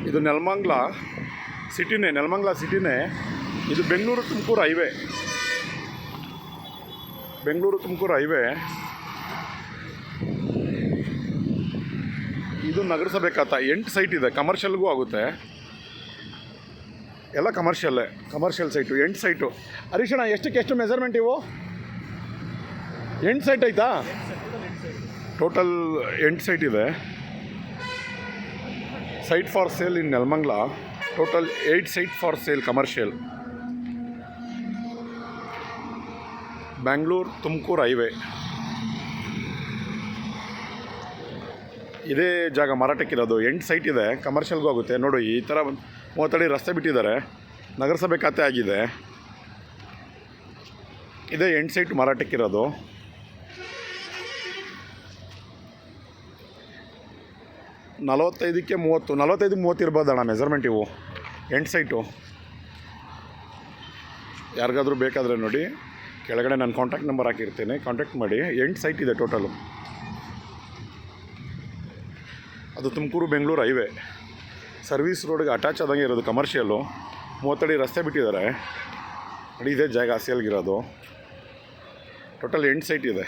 ಇದು ನೆಲಮಂಗಲ ಸಿಟಿನೇ. ಇದು ಬೆಂಗಳೂರು ತುಮಕೂರು ಹೈವೇ. ಇದು ನಗರಸಭೆ ಖಾತಾ. 8 ಸೈಟ್ ಇದೆ, ಕಮರ್ಷಿಯಲ್ಗೂ ಆಗುತ್ತೆ. ಎಲ್ಲ ಕಮರ್ಷಿಯಲ್ ಸೈಟು. 8 ಸೈಟು. ಹರೀಶಣ್ಣ, ಎಷ್ಟು ಮೆಜರ್ಮೆಂಟ್ ಇವು? 8 ಸೈಟ್ ಆಯಿತಾ? ಟೋಟಲ್ 8 ಸೈಟ್ ಇದೆ. Site for sale in Nelamangala. Total 8 site for sale commercial. Bangalore Tumakuru highway. ಇದೇ ಜಾಗ ಮಾರಾಟಕ್ಕಿರೋದು. 8 ಸೈಟ್ ಇದೆ, ಕಮರ್ಷಿಯಲ್ಗೂ ಆಗುತ್ತೆ. ನೋಡಿ, ಈ ಥರ 30 ಅಡಿ ರಸ್ತೆ ಬಿಟ್ಟಿದ್ದಾರೆ. ನಗರಸಭೆ ಖಾತೆ ಆಗಿದೆ. ಇದೇ 8 ಸೈಟ್ ಮಾರಾಟಕ್ಕಿರೋದು. ನಲವತ್ತೈದಕ್ಕೆ 30 ಇರ್ಬೋದಣ್ಣ ಮೆಜರ್ಮೆಂಟ್ ಇವು. 8 ಸೈಟು. ಯಾರಿಗಾದ್ರೂ ಬೇಕಾದರೆ ನೋಡಿ, ಕೆಳಗಡೆ ನಾನು ಕಾಂಟ್ಯಾಕ್ಟ್ ನಂಬರ್ ಹಾಕಿರ್ತೀನಿ, ಕಾಂಟ್ಯಾಕ್ಟ್ ಮಾಡಿ. 8 ಸೈಟ್ ಇದೆ ಟೋಟಲು. ಅದು ತುಮಕೂರು ಬೆಂಗಳೂರು ಹೈವೇ. ಸರ್ವಿಸ್ ರೋಡ್ಗೆ ಅಟ್ಯಾಚ್ ಆದಂಗೆ ಇರೋದು, ಕಮರ್ಷಿಯಲ್ಲು. 30 ಅಡಿ ರಸ್ತೆ ಬಿಟ್ಟಿದ್ದಾರೆ. ನೋಡಿ, ಇದೇ ಜಾಗ ಸೇಲ್ಗಿರೋದು. ಟೋಟಲ್ 8 ಸೈಟ್ ಇದೆ.